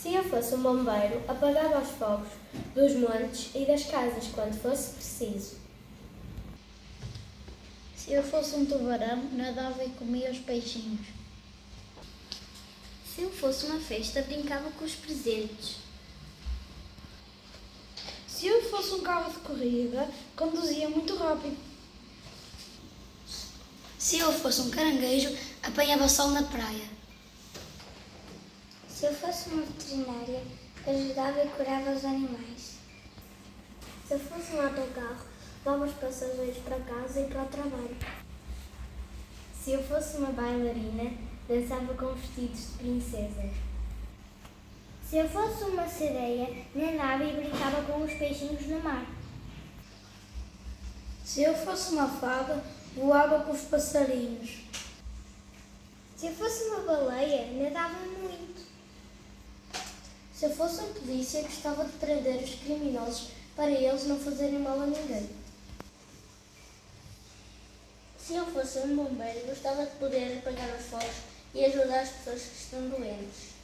Se eu fosse um bombeiro, apagava os fogos dos montes e das casas quando fosse preciso. Se eu fosse um tubarão, nadava e comia os peixinhos. Se eu fosse uma festa, brincava com os presentes. Se eu fosse um carro de corrida, conduzia muito rápido. Se eu fosse um caranguejo, apanhava sol na praia. Se eu fosse uma veterinária, ajudava e curava os animais. Se eu fosse um autocarro, levava os passageiros para casa e para o trabalho. Se eu fosse uma bailarina, dançava com vestidos de princesa. Se eu fosse uma sereia, nadava e brincava com os peixinhos no mar. Se eu fosse uma fada, voava com os passarinhos. Se eu fosse uma baleia, nadava muito. Se eu fosse um polícia, gostava de prender os criminosos para eles não fazerem mal a ninguém. Se eu fosse um bombeiro, gostava de poder apagar os fogos e ajudar as pessoas que estão doentes.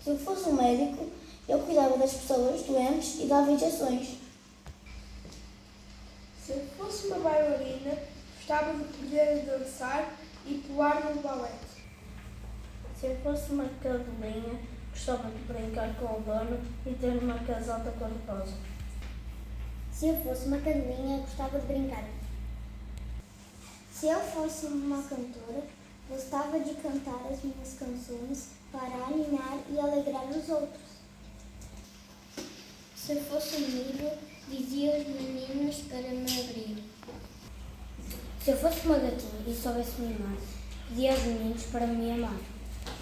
Se eu fosse um médico, eu cuidava das pessoas doentes e dava injeções. Se eu fosse uma bailarina, gostava de poder dançar e pular no balé. Se eu fosse uma cadelinha, gostava de brincar com o dono e ter uma casota cor-de-rosa. Se eu fosse uma cadelinha, gostava de brincar. Se eu fosse uma cantora, gostava de cantar as minhas canções para animar e alegrar os outros. Se eu fosse um milho, dizia aos meninos para me abrir. Se eu fosse uma gatinha e soubesse mimar, dizia aos meninos para me amar.